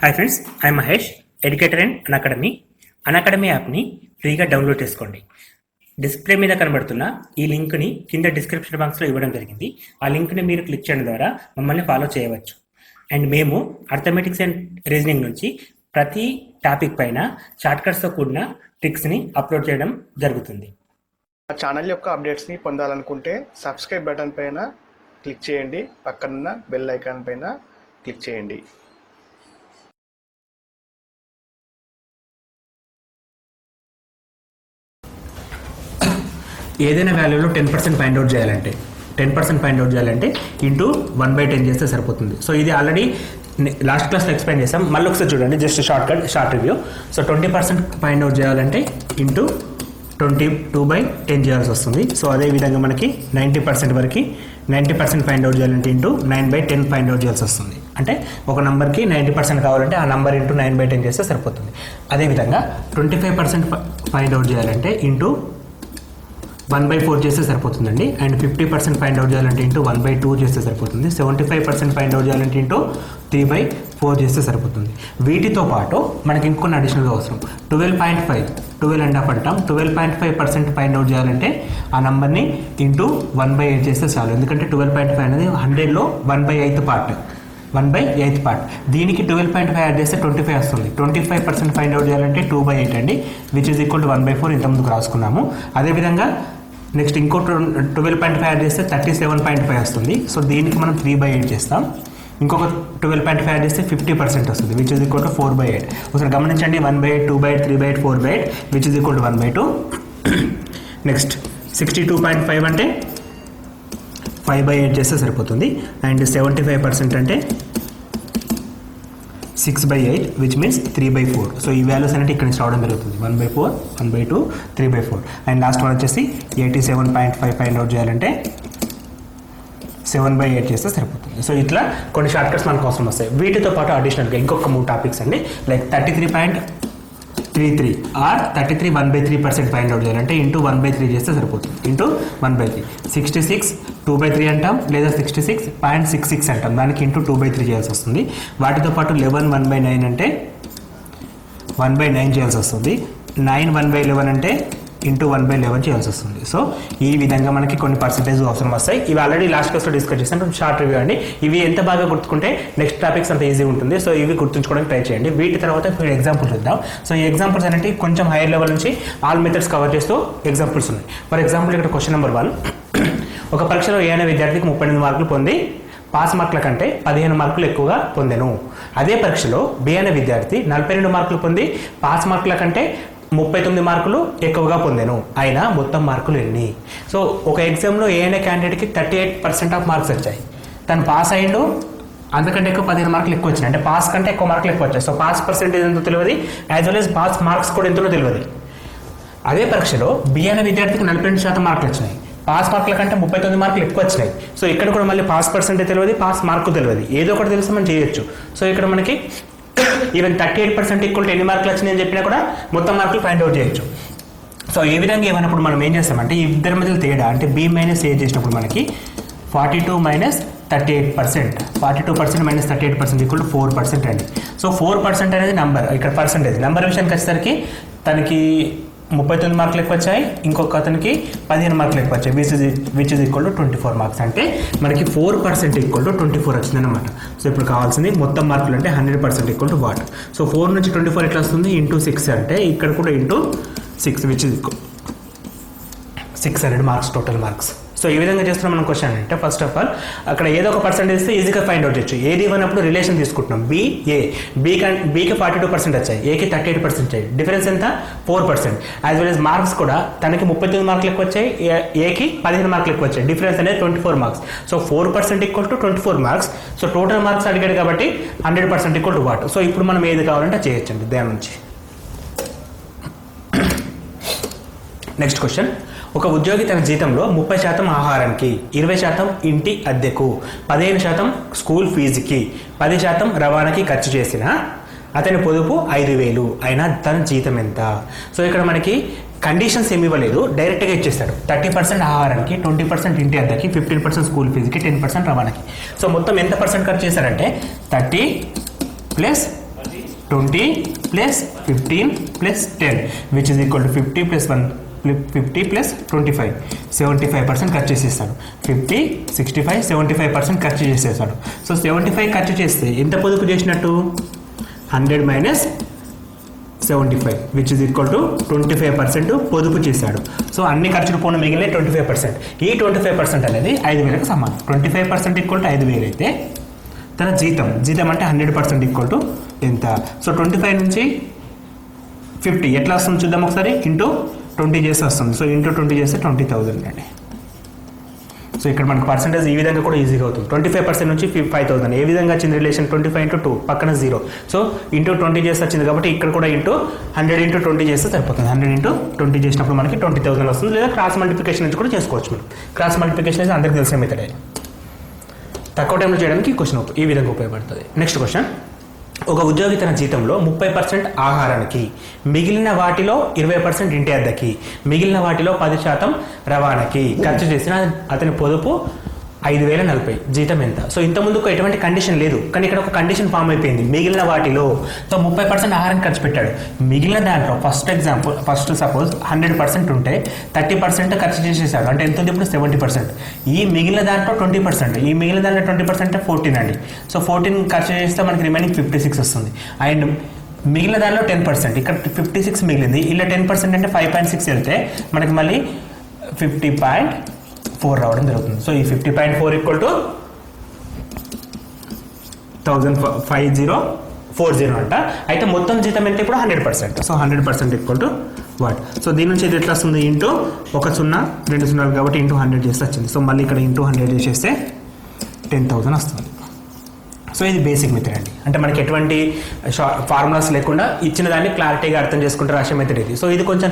Hi friends, I'm Mahesh, educator and Unacademy యాప్ని ఫ్రీగా download చేసుకోండి. డిస్ప్లే మీద కనబడుతున్న ఈ లింక్ని కింద డిస్క్రిప్షన్ బాక్స్లో ఇవ్వడం జరిగింది. ఆ లింక్ని మీరు క్లిక్ చేయడం ద్వారా మమ్మల్ని ఫాలో చేయవచ్చు. అండ్ మేము అర్థమెటిక్స్ అండ్ రీజనింగ్ నుంచి ప్రతి టాపిక్ పైన షార్ట్కట్స్తో కూడిన ట్రిక్స్ని అప్లోడ్ చేయడం జరుగుతుంది. ఆ ఛానల్ యొక్క అప్డేట్స్ని పొందాలనుకుంటే సబ్స్క్రైబ్ బటన్ పైన క్లిక్ చేయండి, పక్కనున్న బెల్ ఐకాన్ పైన క్లిక్ చేయండి. ఏదైనా వాల్యూలో 10% ఫైండ్ అవుట్ చేయాలంటే 10% ఫైండ్ అవుట్ చేయాలంటే ఇంటూ 1/10 చేస్తే సరిపోతుంది. సో ఇది ఆల్రెడీ లాస్ట్ క్లాస్లో ఎక్స్ప్లెయిన్ చేసాం. మళ్ళీ ఒకసారి చూడండి, just short review. So 20% find out చేయాలంటే ఇంటూ 22/10 చేయాల్సి వస్తుంది. సో అదేవిధంగా మనకి 90% ఫైండ్ అవుట్ చేయాలంటే ఇంటూ 9/10 ఫైండ్ అవుట్ చేయాల్సి వస్తుంది. అంటే ఒక నెంబర్కి 90% కావాలంటే ఆ నెంబర్ ఇంటూ 9/10 చేస్తే సరిపోతుంది. అదేవిధంగా 25% ఫైండ్ అవుట్ చేయాలంటే ఇంటూ 1/4 చేస్తే సరిపోతుందండి. అండ్ 50% ఫైండ్ అవుట్ చేయాలంటే ఇంటూ 1/2 చేస్తే సరిపోతుంది. 75% ఫైండ్ అవుట్ చేయాలంటే ఇంటూ 3/4 చేస్తే సరిపోతుంది. వీటితో పాటు మనకి ఇంకొన్ని అడిషనల్గా అవసరం. 12.5 అంటాం. 12.5% ఫైండ్ అవుట్ చేయాలంటే ఆ నెంబర్ని ఇంటూ 1/8 చేస్తే చాలు. ఎందుకంటే 12.5 అనేది 100లో 1/8 పార్ట్. దీనికి 12.5 యాడ్ చేస్తే 25 వస్తుంది. 25% ఫైండ్ అవుట్ చేయాలంటే 2/8 అండి, విచ్ ఈజ్ ఈక్వల్ టు 1/4. ఇంతకుముందుకు రాసుకున్నాము. అదేవిధంగా నెక్స్ట్ ఇంకో 12.5 యాడ్ చేస్తే 37.5 వస్తుంది. సో దీనికి మనం 3/8 చేస్తాం. ఇంకొక 12.5 యాడ్ చేస్తే 50% వస్తుంది, విచ్ ఈజ్ ఈక్వల్ టు 4/8. ఒకసారి గమనించండి, 1/8, 2/8, 3/8, 4/8, which is equal to 1/2. Next 62.5 అంటే 5/8 చేస్తే సరిపోతుంది. అండ్ 75% అంటే 6/8, విచ్ మీన్స్ 3/4. సో ఈ వాల్యూస్ అనేది ఇక్కడ నుంచి రావడం జరుగుతుంది. 1/4, 1/2, 3/4. అండ్ లాస్ట్ వన్ వచ్చేసి 87.5 ఫైండ్ అవుట్ చేయాలంటే 7/8 చేస్తే సరిపోతుంది. సో ఇట్లా కొన్ని షార్ట్ కట్స్ మనకు అవసరం వస్తాయి. వీటితో పాటు అడిషనల్గా ఇంకొక 3 టాపిక్స్ అండి, లైక్ 33.33 ఆర్ 33 1/3% ఫైండ్ అవుట్ చేయాలంటే ఇంటూ 1/3 చేస్తే సరిపోతుంది. ఇంటూ 1/3. 66 2/3 అంటాం, లేదా 66.66 అంటాం. దానికి ఇంటూ 2/3 చేయాల్సి వస్తుంది. వాటితో పాటు 11 1/9 అంటే 1/9 చేయాల్సి వస్తుంది. 9 1/11 అంటే ఇంటూ 1/11 చేయాల్సి వస్తుంది. సో ఈ విధంగా మనకి కొన్ని పర్సెంటేజ్ అవసరం వస్తాయి. ఇవి ఆల్రెడీ లాస్ట్ క్లాస్లో డిస్కస్ చేసాను. షార్ట్ రివ్యూ అండి. ఇవి ఎంత బాగా గుర్తుకుంటే నెక్స్ట్ టాపిక్స్ అంత ఈజీ ఉంటుంది. సో ఇవి గుర్తుంచుకోవడానికి ట్రై చేయండి. వీటి తర్వాత ఇప్పుడు ఎగ్జాంపుల్ చూద్దాం. సో ఈ ఎగ్జాంపుల్స్ అనేవి కొంచెం హైయర్ లెవెల్ నుంచి ఆల్ మెథడ్స్ కవర్ చేస్తూ ఎగ్జాంపుల్స్ ఉన్నాయి. ఫర్ ఎగ్జాంపుల్ ఇక్కడ క్వశ్చన్ నెంబర్ 1. ఒక పరీక్షలో ఏ అనే విద్యార్థికి 38 మార్కులు పొంది పాస్ మార్కుల కంటే 15 మార్కులు ఎక్కువగా పొందెను. అదే పరీక్షలో బి అనే విద్యార్థి 42 మార్కులు పొంది పాస్ మార్కుల కంటే 39 మార్కులు ఎక్కువగా పొందాను. అయినా మొత్తం మార్కులు ఎన్ని? సో ఒక ఎగ్జామ్లో ఏ అనే క్యాండిడేట్కి 38% ఆఫ్ మార్క్స్ వచ్చాయి. తను పాస్ అయ్యిండు, అంతకంటే ఎక్కువ 15 మార్కులు ఎక్కువ వచ్చినాయి. అంటే పాస్ కంటే ఎక్కువ మార్కులు ఎక్కువ వచ్చాయి. సో పాస్ పర్సెంటేజ్ ఎంతో తెలియదు, as well as pass marks కూడా ఎంతో తెలియదు. అదే పరీక్షలో బి అనే విద్యార్థికి 42% మార్కులు వచ్చినాయి. పాస్ మార్కుల కంటే 39 మార్కులు ఎక్కువ వచ్చినాయి. సో ఇక్కడ కూడా మళ్ళీ పాస్ పర్సెంటేజ్ తెలియదు, పాస్ మార్కు తెలియదు. ఏదో ఒకటి తెలిసి మనం చేయొచ్చు. సో ఇక్కడ మనకి ఈవెన్ 38% ఈక్వల్ టు ఎన్ని మార్కులు వచ్చినాయని చెప్పినా కూడా మొత్తం మార్కులు ఫైండ్ అవుట్ చేయొచ్చు. సో ఈ విధంగా ఏమైనప్పుడు మనం ఏం చేస్తామంటే ఈ ఇద్దరి మధ్య తేడా అంటే బి మైనస్ ఏ చేసినప్పుడు మనకి 42 మైనస్ 38%, 42% మైనస్ 38% ఈక్వల్ టు 4% అండి. సో 4% అనేది నెంబర్, ఇక్కడ పర్సెంటేజ్. నెంబర్ విషయానికి వచ్చేసరికి తనకి 39 మార్కులు ఎక్కువ వచ్చాయి, ఇంకొక అతనికి 15 మార్కులు ఎక్కువ వచ్చాయి, which is equal to 24 marks. అంటే మనకి 4% ఈక్వల్ టు 24 వచ్చింది అనమాట. సో ఇప్పుడు కావాల్సింది మొత్తం మార్కులు అంటే 100% ఈక్వల్ టు వాట్. సో 4 నుంచి 24 ఎట్లా వస్తుంది? ఇంటూ 6 అంటే ఇక్కడ కూడా into 6, which is equal 600 marks total marks. So ఈ విధంగా చేస్తున్నాం మనం క్వశ్చన్ అంటే ఫస్ట్ ఆఫ్ ఆల్ అక్కడ ఏదో ఒక పర్సెంటేజ్ ఇస్తే ఈజీగా ఫైండ్ అవుట్ చేయొచ్చు. ఏది ఇవ్వనప్పుడు రిలేషన్ తీసుకుంటున్నాం. బీకి 42% వచ్చాయి, ఏకి 38% వచ్చాయి. డిఫరెన్స్ ఎంత? 4%. యాజ్ వెల్ as మార్క్స్ కూడా తనకి 39 మార్కులు ఎక్కువ వచ్చాయి, ఏకి 15 మార్కులు ఎక్కువ వచ్చాయి. డిఫరెన్స్ అనేది 24 marks. So 4% equal to 24 marks. So total marks అడిగాడు కాబట్టి 100% ఈక్వల్ టు వాట్. సో ఇప్పుడు మనం ఏది కావాలంటే చేయొచ్చండి దాని నుంచి. Next question. ఒక ఉద్యోగి తన జీతంలో 30% ఆహారానికి, 20% ఇంటి అద్దెకు, 15% స్కూల్ ఫీజుకి, 10% రవాణాకి ఖర్చు చేసిన అతని పొదుపు 5,000. అయినా తన జీతం ఎంత? సో ఇక్కడ మనకి కండిషన్స్ ఏమి ఇవ్వలేదు, డైరెక్ట్గా ఇచ్చేస్తాడు. 30% ఆహారానికి, 20% ఇంటి అద్దెకి, 15% స్కూల్ ఫీజుకి, 10% రవాణాకి. సో మొత్తం ఎంత పర్సెంట్ ఖర్చు చేశారంటే 30 + 20 plus 15 plus 10 which is equal to 50 plus 50 plus 25 75% ఖర్చు చేసేస్తాడు. 50 65 75% ఖర్చు చేసేస్తాడు. సో 75 ఖర్చు చేస్తే ఎంత పొదుపు చేసినట్టు 100 minus 75 which is equal to 25% పొదుపు చేశాడు. సో అన్ని ఖర్చులు పోను మిగిలిన 25%. ఈ 25% అనేది 5,000కు సమానం. 25% ఈక్వల్ టు 5,000 అయితే తన జీతం అంటే 100% ఈక్వల్ టు ఎంత? సో 25 నుంచి 50 ఎట్లా వస్తుంది చూద్దాం ఒకసారి. ఇంటూ 20 చేస్తే వస్తుంది. సో ఇంటూ 20 చేస్తే 20,000 అండి. సో ఇక్కడ మనకు పర్సెంటేజ్ ఈ విధంగా కూడా ఈజీగా అవుతుంది. 25% నుంచి 5,000 ఏ విధంగా వచ్చింది రిలేషన్? 25 ఇంటూ 2 పక్కన 0. సో ఇంటూ 20 చేస్తే వచ్చింది కాబట్టి ఇక్కడ కూడా ఇంటూ 100 ఇంటూ 20 చేస్తే సరిపోతుంది. 100 ఇంటూ 20 చేసినప్పుడు మనకి 20,000 వస్తుంది. లేదా క్రాస్ మల్టిప్లికేషన్ నుంచి కూడా చేసుకోవచ్చు మనం. క్రాస్ మల్టిప్లికేషన్ అయితే అందరికీ తెలిసిన మెథడే. తక్కువ టైంలో చేయడానికి ఈ క్వశ్చన్ ఈ విధంగా ఉపయోగపడుతుంది. Next question. ఒక ఉద్యోగి తన జీతంలో 30% ఆహారానికి, మిగిలిన వాటిలో 20% ఇంటి అద్దెకి, మిగిలిన వాటిలో 10% రవాణాకి ఖర్చు చేసిన అతని పొదుపు 5,040. జీతం ఎంత? సో ఇంతకుముందుకు ఎటువంటి కండిషన్ లేదు, కానీ ఇక్కడ ఒక కండిషన్ ఫామ్ అయిపోయింది. మిగిలిన వాటిలో సో 30% ఆహారం ఖర్చు పెట్టాడు. మిగిలిన దాంట్లో ఫస్ట్ సపోజ్ 100% ఉంటే 30% ఖర్చు చేసేసాడు. అంటే ఎంత ఉంది ఇప్పుడు? 70%. ఈ మిగిలిన దాంట్లో 20%, ఈ మిగిలిన దాంట్లో 20% అంటే 14 అండి. సో 14 ఖర్చు చేస్తే మనకి రిమైనింగ్ 56 వస్తుంది. అండ్ మిగిలిన దాంట్లో 10%, ఇక్కడ 56 మిగిలింది. ఇలా 10% అంటే 5.6 వెళ్తే మనకి మళ్ళీ 50.4 రావడం జరుగుతుంది. సో ఈ 50.4 ఈక్వల్ టు 1,5040 అంట. అయితే మొత్తం జీతం ఎంత ఇప్పుడు? 100%. So 100% equal to what? So దీని నుంచి ఇది ఎట్లా వస్తుంది? ఇంటూ 1 0 2 0 కాబట్టి ఇంటూ 100 చేస్తే వచ్చింది. సో మళ్ళీ ఇక్కడ ఇంటూ 100 చేసేస్తే 10,000 వస్తుంది. సో ఇది బేసిక్ మెథడ్ అండి. అంటే మనకి ఎటువంటి ఫార్ములాస్ లేకుండా ఇచ్చిన దాన్ని క్లారిటీగా అర్థం చేసుకుంటే రాసే మెథడ్ ఇది. సో ఇది కొంచెం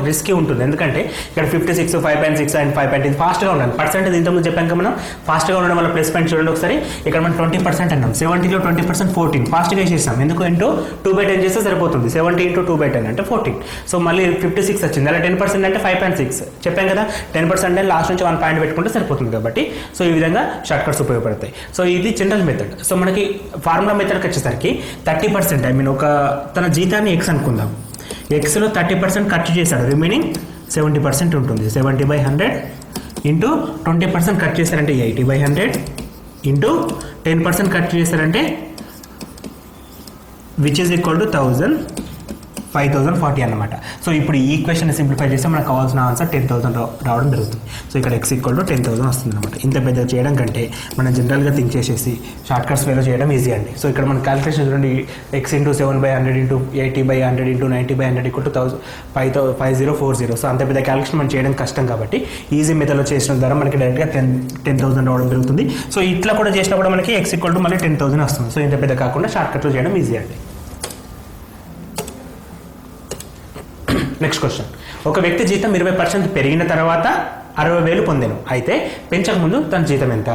రిస్కీ ఉంటుంది. ఎందుకంటే ఇక్కడ 56 5.6 అండ్ 5.8 ఫాస్ట్గా ఉండాలి. పర్సెంటేజ్ ఇంతకుముందు చెప్పాక మనం ఫాస్ట్గా ఉండడం వల్ల ప్లస్ పాయింట్ చూడండి ఒకసారి. ఇక్కడ మనం 20% అన్నాం. 70లో 20% 14 ఫాస్ట్గా చేసేస్తాం. ఎందుకు? ఇంటూ 2/10 చేస్తే సరిపోతుంది. 70 ఇంటూ 2/10 అంటే 14. సో మళ్ళీ 56 వచ్చింది. అలా 10% అంటే 5.6 చెప్పాం కదా. 10% అంటే లాస్ట్ నుంచి 1 పాయింట్ పెట్టుకుంటే సరిపోతుంది కాబట్టి సో ఈ విధంగా షార్ట్ కట్స్ ఉపయోగపడతాయి. సో ఇది జనరల్ మెథడ్. సో మనకి ఫార్ములా మెథడ్కి వచ్చేసరికి 30% ఒక తన జీతాన్ని ఎక్స్ అనుకుందాం. ఎక్స్లో 30% ఖర్చు చేశాడు. రిమైనింగ్ 70% ఉంటుంది. 70/100 ఇంటూ 20% ఖర్చు చేశారంటే 80/100 ఇంటూ 10% ఖర్చు చేశారంటే విచ్ ఈజ్ ఈక్వల్ టు 5,040 అన్నమాట. సో ఇప్పుడు ఈ ఈక్వేషన్ సింప్లిఫై చేస్తే మనకు కావాల్సిన ఆన్సర్ 10,000 రావడం జరుగుతుంది. సో ఇక్కడ ఎక్స్ ఈక్వల్ టు 10,000 వస్తుంది అనమాట. ఇంత పెద్దగా చేయడం కంటే మనం జనరల్గా థింక్ చేసేసి షార్ట్ కట్స్ వేలో చేయడం ఈజీ అండి. సో ఇక్కడ మన క్యాలిక్యులేషన్ చూడండి. X into 7/100 into 80/100 into 90/100 equal to 5040. So అంత పెద్ద క్యాలిక్యులేషన్ మనం చేయడం కష్టం కాబట్టి ఈజీ మెథడ్లో చేసిన ద్వారా మనకి డైరెక్ట్గా 10,000 రావడం జరుగుతుంది. సో ఇట్లా కూడా చేసినా కూడా మనకి ఎక్స్ ఈక్వల్ టు మళ్ళీ 10,000 వస్తుంది. సో ఇంత పెద్ద కాకుండా షార్ట్ కట్లో చేయడం ఈజీ అండి. Next question. ఒక వ్యక్తి జీతం 20% పెరిగిన తర్వాత 60,000 పొందాను. అయితే పెంచకముందు తన జీతం ఎంత?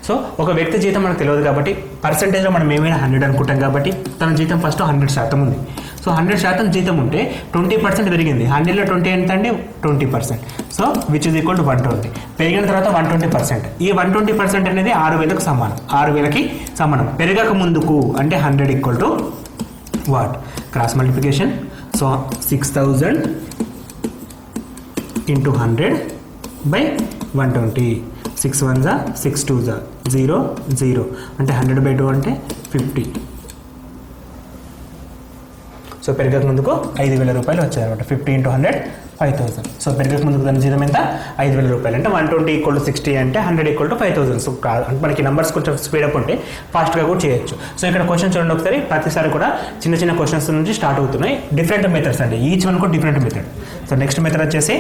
సో ఒక వ్యక్తి జీతం మనకు తెలియదు కాబట్టి పర్సెంటేజ్లో మనం ఏమైనా 100 అనుకుంటాం కాబట్టి తన జీతం ఫస్ట్ 100% ఉంది. సో 100% జీతం ఉంటే 20% పెరిగింది. 100లో 20 ఎంత అండి? 20%. So which is equal to 120. పెరిగిన తర్వాత 120%. ఈ 120% అనేది 6,000కు సమానం. 6,000కి సమానం. పెరగక ముందుకు అంటే 100 equal to what? Cross multiplication. So 6,000 into 100/120. 6 1 6 2 0 0 అంటే 100/2 అంటే 50. సో పెరగక ముందుకు 5,000 రూపాయలు వచ్చాయన్నమాట. 50 ఇంటూ 100 5,000. సో పెరగక ముందుకు దాని జీతం ఎంత? 5,000 రూపాయలు. అంటే 120 ఈక్వల్ టు 60 అంటే 100 ఈక్వల్ టు 5,000. సో మనకి నెంబర్స్ కొంచెం స్పీడప్ ఉంటే ఫాస్ట్గా కూడా చేయొచ్చు. సో ఇక్కడ క్వశ్చన్ చూడండి ఒకసారి. ప్రతిసారి కూడా చిన్న చిన్న క్వశ్చన్స్ నుంచి స్టార్ట్ అవుతున్నాయి. డిఫరెంట్ మెథడ్స్ అండి. ఈచ్ వన్ కూడా different method. So next method వచ్చేసి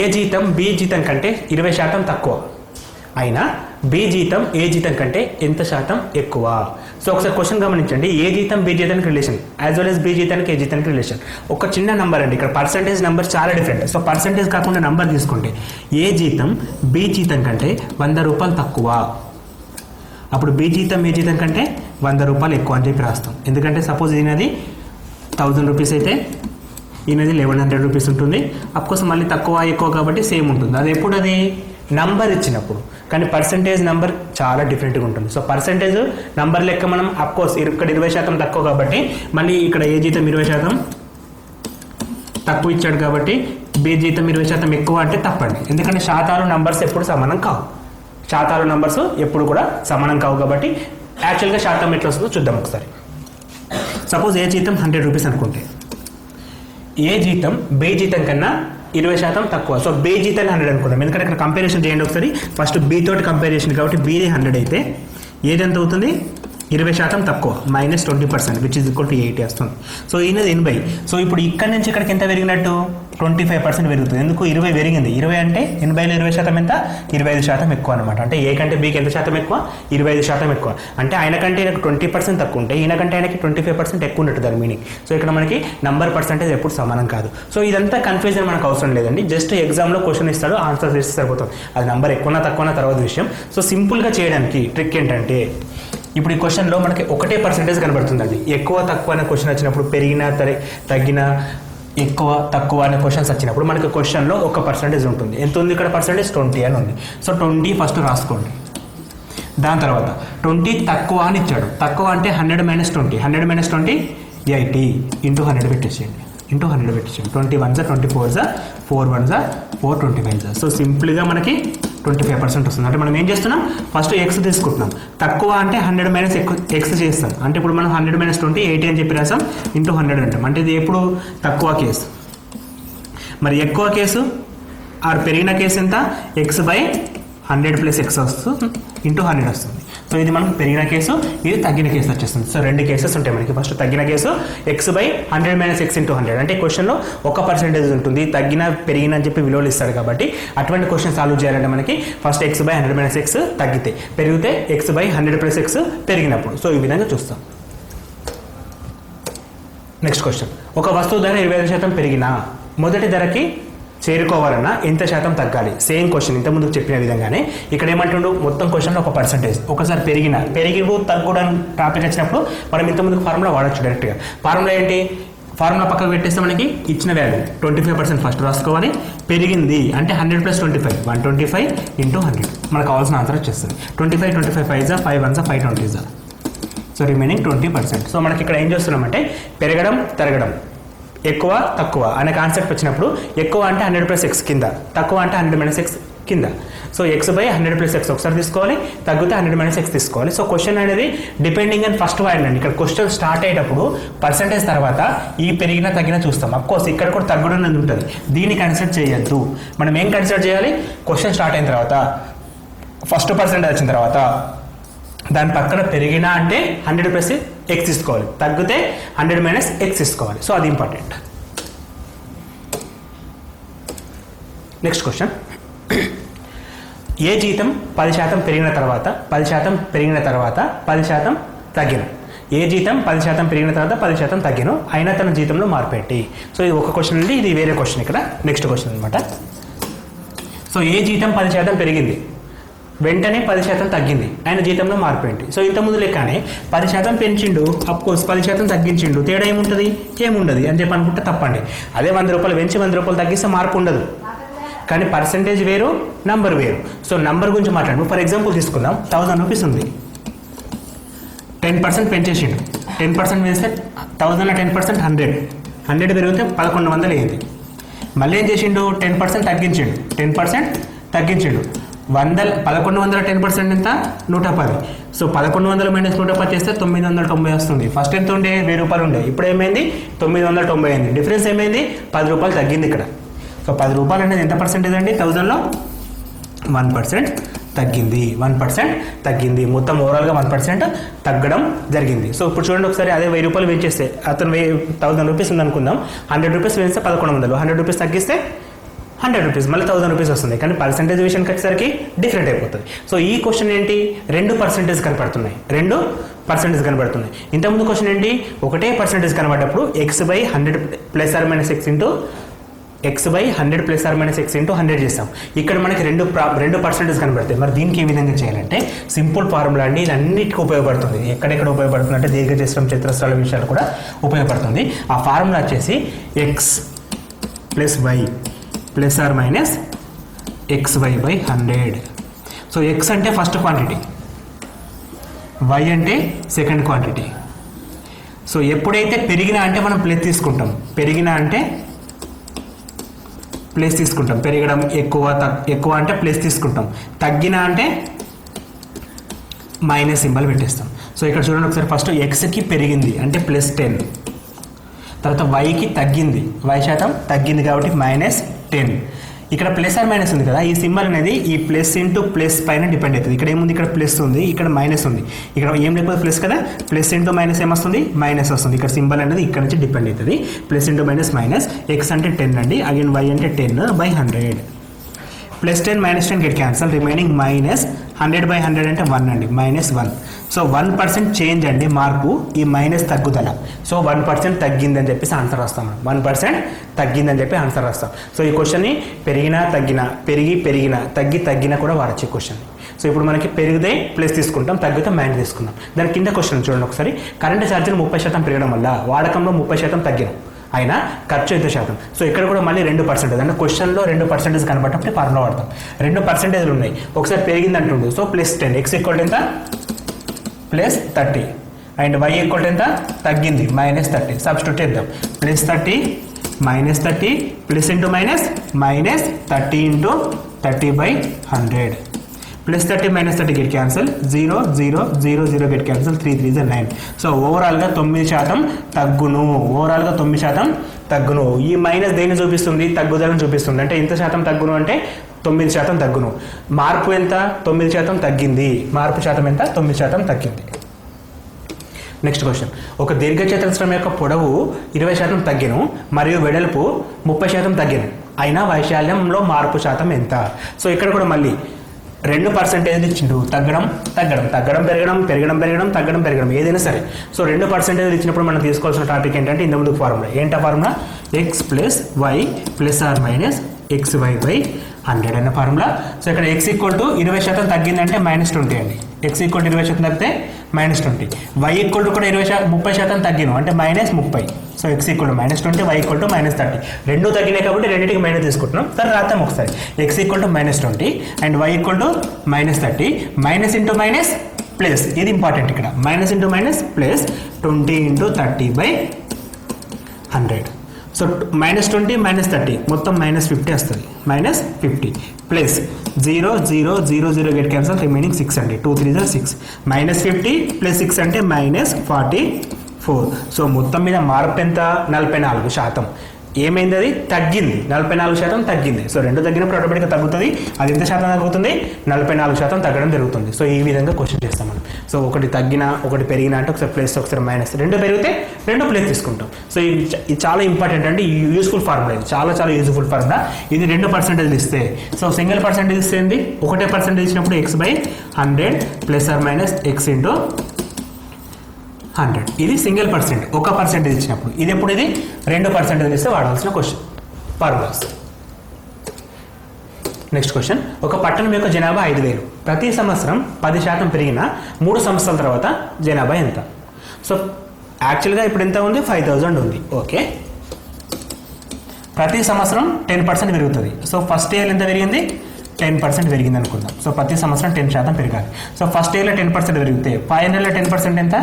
ఏ జీతం బి జీతం కంటే 20% తక్కువ అయినా బి జీతం ఏ జీతం కంటే ఎంత శాతం ఎక్కువ? సో ఒకసారి క్వశ్చన్ గమనించండి. ఏ జీతం బి జీతానికి relation, as well as B జీతానికి ఏ జీతానికి రిలేషన్. ఒక చిన్న నెంబర్ అండి. ఇక్కడ పర్సెంటేజ్ నెంబర్ చాలా డిఫరెంట్. సో పర్సెంటేజ్ కాకుండా నెంబర్ తీసుకుంటే ఏ జీతం బి జీతం కంటే 100 రూపాయలు తక్కువ, అప్పుడు బి జీతం ఏ జీతం కంటే 100 రూపాయలు ఎక్కువ అని చెప్పి రాస్తాం. ఎందుకంటే సపోజ్ ఈయనది 1000 రూపీస్ అయితే ఈయనది 1100 రూపీస్ ఉంటుంది. అఫ్కోర్స్ మళ్ళీ తక్కువ ఎక్కువ కాబట్టి సేమ్ ఉంటుంది. అది ఎప్పుడు? అది నంబర్ ఇచ్చినప్పుడు. కానీ పర్సంటేజ్ నెంబర్ చాలా డిఫరెంట్గా ఉంటుంది. సో పర్సంటేజ్ నంబర్ లెక్క మనం అఫ్కోర్స్ ఇక్కడ 20% తక్కువ కాబట్టి మళ్ళీ ఇక్కడ ఏ జీతం 20% తక్కువ ఇచ్చాడు కాబట్టి బి జీతం 20% ఎక్కువ అంటే తప్పండి. ఎందుకంటే శాతాలు నంబర్స్ ఎప్పుడు సమానం కావు. శాతాలు నంబర్స్ ఎప్పుడు కూడా సమానం కావు కాబట్టి యాక్చువల్గా శాతం ఎట్లా వస్తుందో చూద్దాం ఒకసారి. సపోజ్ ఏ జీతం 100 రూపీస్ అనుకుంటే ఏ జీతం బే జీతం కన్నా 20% తక్కువ. సో బే జీతం 100 అనుకుంటాం. ఎందుకంటే ఇక్కడ కంపారిజన్ చేయండి ఒకసారి. ఫస్ట్ బీ తోటి కంపారిజన్ కాబట్టి బీది 100 అయితే ఏది ఎంత అవుతుంది 20% తక్కువ -20% విచ్ ఇస్ ఈక్వల్ టు 80 వస్తుంది. సో ఈయనది 80. సో ఇప్పుడు ఇక్కడ నుంచి ఇక్కడికి ఎంత పెరిగినట్టు 25% పెరుగుతుంది. ఎందుకు 20 పెరిగింది. 20 అంటే 80లో 20% ఎంత 25% ఎక్కువ అనమాట. అంటే ఏ కంటే బీకి ఎంత శాతం ఎక్కువ 25% ఎక్కువ. అంటే ఆయన కంటే ఆయనకు 20% తక్కువ ఉంటే ఈయన కంటే ఆయనకి 25% ఎక్కువ ఉన్నట్టు దాని మీనింగ్. సో ఇక్కడ మనకి నంబర్ పర్సెంటేజ్ ఎప్పుడు సమానం కాదు. సో ఇదంతా కన్ఫ్యూజన్ మనకు అవసరం లేదండి. జస్ట్ ఎగ్జామ్లో క్వశ్చన్ ఇస్తాడు, ఆన్సర్ చేస్తే సరిపోతుంది. అది నంబర్ ఎక్కువనా తక్కువనా తర్వాత విషయం. సో సింపుల్గా చేయడానికి ట్రిక్ ఏంటంటే ఇప్పుడు ఈ క్వశ్చన్లో మనకి ఒకటే పర్సెంటేజ్ కనబడుతుంది. అది ఎక్కువ తక్కువ అనే క్వశ్చన్ వచ్చినప్పుడు పెరిగినా తగ్గిన ఎక్కువ తక్కువ అనే క్వశ్చన్స్ వచ్చినప్పుడు మనకి క్వశ్చన్లో ఒక పర్సెంటేజ్ ఉంటుంది. ఎంత ఉంది ఇక్కడ పర్సెంటేజ్ 20 అని ఉంది. సో 20 ఫస్ట్ రాసుకోండి. దాని తర్వాత 20 తక్కువ అని ఇచ్చాడు. తక్కువ అంటే 100 - 20 100 - 20 80 ఇంటూ 100 పెట్టేసేయండి. 20 1s 24s 4 1s 4 25s. So సింపుల్గా మనకి 25% వస్తుంది. అంటే మనం ఏం చేస్తున్నాం ఫస్ట్ ఎక్స్ తీసుకుంటున్నాం. తక్కువ అంటే 100 - ఎక్స్ చేస్తాం. అంటే ఇప్పుడు మనం 100 - 20 80 అని చెప్పి రాసాం ఇంటూ 100 అంటాం. అంటే ఇది ఎప్పుడు తక్కువ కేసు. మరి ఎక్కువ కేసు ఆర్ పెరిగిన కేసు ఎంత x/100 + x వస్తుంది ఇంటూ 100 వస్తుంది. సో ఇది మనకు పెరిగిన కేసు, ఇది తగ్గిన కేసు వచ్చేస్తుంది. సో రెండు కేసెస్ ఉంటాయి మనకి. ఫస్ట్ తగ్గిన కేసు x/100 - x ఇంటూ 100. అంటే క్వశ్చన్లో ఒక పర్సెంటేజ్ ఉంటుంది. తగ్గిన పెరిగిన అని చెప్పి విలువలు ఇస్తాడు కాబట్టి అటువంటి క్వశ్చన్ సాల్వ్ చేయాలంటే మనకి ఫస్ట్ x/100 - x తగ్గితే, పెరిగితే x/100 + x పెరిగినప్పుడు. సో ఈ విధంగా చూస్తాం. Next question. ఒక వస్తువు ధర 25% పెరిగినా మొదటి ధరకి చేరుకోవాలన్నా ఎంత శాతం తగ్గాలి? సేమ్ క్వశ్చన్ ఇంతకుముందు చెప్పిన విధంగానే ఇక్కడ ఏమంటుండు మొత్తం క్వశ్చన్లో ఒక పర్సెంటేజ్. ఒకసారి పెరిగివు తగ్గుడు టాపిక్ వచ్చినప్పుడు మనం ఇంతకుముందు ఫార్ములా వాడచ్చు డైరెక్ట్గా. ఫార్ములా ఏంటి? ఫార్ములా పక్కకు పెట్టేస్తే మనకి ఇచ్చిన వాల్యూ 25% ఫస్ట్ రాసుకోవాలి. పెరిగింది అంటే 100 + 25 125 ఇంటూ 100 మనకు కావాల్సిన ఆన్సర్ వచ్చేస్తుంది. 25 5s 5 1s 5 20s. So remaining 20%. So మనకి ఇక్కడ ఏం చేస్తున్నామంటే పెరగడం తరగడం, ఎక్కువ తక్కువ అనే కాన్సెప్ట్ వచ్చినప్పుడు ఎక్కువ అంటే 100 + x కింద, తక్కువ అంటే 100 - x కింద. సో x/100 + x ఒకసారి తీసుకోవాలి, తగ్గితే 100 - x తీసుకోవాలి. సో క్వశ్చన్ అనేది డిపెండింగ్ అని ఫస్ట్ వాడండి. ఇక్కడ క్వశ్చన్ స్టార్ట్ అయ్యేటప్పుడు పర్సెంటేజ్ తర్వాత ఈ పెరిగిన తగ్గిన చూస్తాం. అఫ్కోర్స్ ఇక్కడ కూడా తగ్గడం అనేది ఉంటుంది. దీన్ని కన్సిడర్ చేయొద్దు. మనం ఏం కన్సిడర్ చేయాలి? క్వశ్చన్ స్టార్ట్ అయిన తర్వాత ఫస్ట్ పర్సెంటేజ్ వచ్చిన తర్వాత దాని పక్కన పెరిగినా అంటే 100 + x తీసుకోవాలి, తగ్గితే 100 - x తీసుకోవాలి. సో అది ఇంపార్టెంట్. Next question. ఏ జీతం 10% పెరిగిన తర్వాత 10% పెరిగిన తర్వాత 10% తగ్గిన. ఏ జీతం 10% పెరిగిన తర్వాత 10% తగ్గిన అయినా తన జీతంలో మార్పు ఏంటి? సో ఇది ఒక క్వశ్చన్ అండి, ఇది వేరే క్వశ్చన్. ఇక్కడ నెక్స్ట్ క్వశ్చన్ అనమాట. సో ఏ జీతం 10% పెరిగింది, వెంటనే 10% తగ్గింది, ఆయన జీతంలో మార్పు ఏంటి? సో ఇంతకుముందు లెక్కనే 10% పెంచిండు, అఫ్కోర్స్ 10% తగ్గించిండు, తేడా ఏముంటుంది? ఏముండదు అని చెప్పి అనుకుంటే తప్పండి. అదే 100 రూపాయలు పెంచి 100 రూపాయలు తగ్గిస్తే మార్పు ఉండదు. కానీ పర్సెంటేజ్ వేరు, నంబర్ వేరు. సో నంబర్ గురించి మాట్లాడు. ఫర్ ఎగ్జాంపుల్ తీసుకుందాం, 1000 రూపీస్ ఉంది, 10% పెంచేసిండు. 10% వేస్తే 1000లో 10% 100 పెరిగితే 1100 అయింది. మళ్ళీ ఏం చేసిండు? 10% తగ్గించిండు, 10% తగ్గించిండు. 1100 10% ఎంత? 110. సో 1100 - 110 చేస్తే 990 వస్తుంది. ఫస్ట్ ఎంత ఉండే? 1000 రూపాయలు ఉండే, ఇప్పుడు ఏమైంది? 990 అయింది. డిఫరెన్స్ ఏమైంది? 10 రూపాయలు తగ్గింది ఇక్కడ. సో 10 రూపాయలు అనేది ఎంత పర్సెంటేజ్ అండి? 1000లో 1% తగ్గింది, 1% తగ్గింది. మొత్తం ఓవరాల్గా 1% తగ్గడం జరిగింది. సో ఇప్పుడు చూడండి ఒకసారి, అదే 1000 రూపాయలు పెంచేస్తే అతను 1000 రూపీస్ ఉందనుకుందాం, 100 రూపీస్ వేస్తే 1100, 100 రూపీస్ తగ్గిస్తే 100 రూపీస్, మళ్ళీ 1000 రూపీస్ వస్తుంది. కానీ పర్సెంటేజ్ విషయానికి వచ్చేసరికి డిఫరెంట్ అయిపోతుంది. సో ఈ క్వశ్చన్ ఏంటి? 2% కనపడుతున్నాయి, 2% కనబడుతున్నాయి. ఇంతకుముందు క్వశ్చన్ ఏంటి? ఒకటే పర్సెంటేజ్ కనబడ్డప్పుడు x/100 ± x into x/100 ± x into 100 చేస్తాం. ఇక్కడ మనకి 2% కనబడతాయి. మరి దీనికి ఏ విధంగా చేయాలంటే సింపుల్ ఫార్ములా అండి. ఇది అన్నిటికీ ఉపయోగపడుతుంది. ఎక్కడెక్కడ ఉపయోగపడుతుంది అంటే దీర్ఘచతురం, చతురస్రాల విషయాలు కూడా ఉపయోగపడుతుంది. ఆ ఫార్ములా వచ్చేసి x + y ± xy by 100. So x అంటే ఫస్ట్ క్వాంటిటీ, y అంటే సెకండ్ క్వాంటిటీ. సో ఎప్పుడైతే పెరిగినా అంటే మనం ప్లస్ తీసుకుంటాం, పెరిగినా అంటే ప్లస్ తీసుకుంటాం, పెరగడం ఎక్కువ అంటే ప్లస్ తీసుకుంటాం, తగ్గినా అంటే మైనస్ సింబల్ పెట్టేస్తాం. సో ఇక్కడ చూడండి ఒకసారి, ఫస్ట్ ఎక్స్కి పెరిగింది అంటే +10, తర్వాత వైకి తగ్గింది, y శాతం తగ్గింది కాబట్టి -10. ఇక్కడ ప్లస్ ఆర్ మైనస్ ఉంది కదా, ఈ సింబల్ అనేది ఈ ప్లస్ ఇంటూ ప్లస్ పైన డిపెండ్ అవుతుంది. ఇక్కడ ఏముంది, ఇక్కడ ప్లస్ ఉంది, ఇక్కడ మైనస్ ఉంది. ఇక్కడ ఏం లేకపోతే ప్లస్ కదా, ప్లస్ ఇంటూ మైనస్ ఏమొస్తుంది, మైనస్ వస్తుంది. ఇక్కడ సింబల్ అనేది ఇక్కడ నుంచి డిపెండ్ అవుతుంది. Plus into minus minus, X అంటే 10 అండి, అగైన్ y అంటే 10/100. +10 -10 గెట్ క్యాన్సల్, రిమైనింగ్ -100/100 అంటే 1 అండి, -1. సో 1% చేంజ్ అండి, మార్పు, ఈ మైనస్ తగ్గుదల. సో 1% తగ్గిందని చెప్పేసి ఆన్సర్ రాస్తాం. 1% తగ్గిందని చెప్పి ఆన్సర్ రాస్తాం. సో ఈ క్వశ్చన్ని పెరిగినా తగ్గినా, పెరిగినా తగ్గినా కూడా వాడచ్చు ఈ క్వశ్చన్. సో ఇప్పుడు మనకి పెరిగితే ప్లస్ తీసుకుంటాం, తగ్గితే మైనస్ తీసుకుంటాం. దాని కింద క్వశ్చన్ చూడండి ఒకసారి, కరెంటు ఛార్జీలు 30% పెరగడం వల్ల వాడకంలో 30% తగ్గిన అయినా ఖర్చు 5%. సో ఇక్కడ కూడా మళ్ళీ 2%, అంటే క్వశ్చన్లో 2% కనబడటప్పుడు ఫార్ములా వాడతాం. 2% ఉన్నాయి, ఒకసారి పెరిగింది అంటుండు. సో +10, x ఈక్వల్ ఎంత, +30, అండ్ y ఈక్వల్ ఎంత, తగ్గింది, -30. సబ్స్టిట్యూట్ చేద్దాం, +30 -30 plus into minus -30 into 30/100. +30 -30 get cancel, 0 0 0 0 get cancel, 3 3 9. So ఓవరాల్గా 9% తగ్గును, ఓవరాల్గా 9% తగ్గును. ఈ మైనస్ దేన్ని చూపిస్తుంది, తగ్గుదలను చూపిస్తుంది. అంటే ఎంత శాతం తగ్గును అంటే 9% తగ్గును. మార్పు ఎంత, 9% తగ్గింది. మార్పు శాతం ఎంత, 9% తగ్గింది. నెక్స్ట్ క్వశ్చన్, ఒక దీర్ఘచతురస్రం యొక్క పొడవు 20% తగ్గిను మరియు వెడల్పు 30% తగ్గిను, అయినా వైశాల్యంలో మార్పు శాతం ఎంత? సో ఇక్కడ కూడా మళ్ళీ 2% ఇచ్చిండు, తగ్గడం పెరగడం ఏదైనా సరే. సో 2% ఇచ్చినప్పుడు మనం తీసుకోవాల్సిన టాపిక్ ఏంటంటే ఇంత ముందుకు ఫార్ములా ఏంటా ఫార్ములా, x + y ± xy/100 అన్న ఫార్ములా. సో ఇక్కడ x ఈక్వల్ టు 20% తగ్గిందంటే -20 అండి, x ఈక్వల్ టు 20% తగ్గితే -20, y ఈక్వల్ టు కూడా 30% తగ్గిను అంటే -30. So x equal to -20, y equal to -30. రెండు తగ్గినాయి కాబట్టి రెండింటికి మైనస్ తీసుకుంటున్నాం. సరే రాద్దాం ఒకసారి, x equal to -20 and y equal to -30, minus into minus plus, ఇది ఇంపార్టెంట్ ఇక్కడ, minus into minus plus 20 × 30/100. So -20 -30 మొత్తం -50 వస్తుంది, -50 ప్లస్ 0 0 0 0 గెట్ క్యాన్సల్, రిమైనింగ్ 6 అండి, 2 3 6, -50 + 6 అంటే -44. సో మొత్తం మీద మార్పు ఎంత, 44%. ఏమైంది, అది తగ్గింది, 44% తగ్గింది. సో రెండు తగ్గినప్పుడు ఆటోమేటిక్గా తగ్గుతుంది. అది ఎంత శాతం తగ్గుతుంది, 44% తగ్గడం జరుగుతుంది. సో ఈ విధంగా క్వశ్చన్ చేస్తాం మనం. సో ఒకటి తగ్గినా ఒకటి పెరిగినా అంటే ఒకసారి ప్లస్ ఒకసారి మైనస్, రెండు పెరిగితే రెండు ప్లస్ తీసుకుంటాం. సో ఇది చాలా ఇంపార్టెంట్ అంటే యూస్ఫుల్ ఫార్ములా, ఇది చాలా యూజ్ఫుల్ ఫార్ములా. ఇది 2% ఇస్తే, సో సింగిల్ పర్సెంటేజ్ ఇస్తే ఏంది, 1% ఇచ్చినప్పుడు x/100 ± x × 100. ఇది సింగిల్ %, 1% ఇచ్చినప్పుడు. ఇది ఎప్పుడు, ఇది 2% ఇస్తే వాడాల్సిన క్వశ్చన్ ఫార్ములాస్. నెక్స్ట్ క్వశ్చన్, ఒక పట్టణం యొక్క జనాభా 5000, ప్రతి సంవత్సరం 10% పెరిగిన 3 సంవత్సరాల తర్వాత జనాభా ఎంత? సో యాక్చువల్గా ఇప్పుడు ఎంత ఉంది, 5000 ఉంది. ఓకే, ప్రతి సంవత్సరం 10% పెరుగుతుంది. సో ఫస్ట్ ఇయర్ ఎంత పెరిగింది, 10% పెరిగింది అనుకుందాం. సో ప్రతి సంవత్సరం 10% పెరగాలి. సో ఫస్ట్ ఇయర్లో 10% పెరిగితే 500లో 10% ఎంత,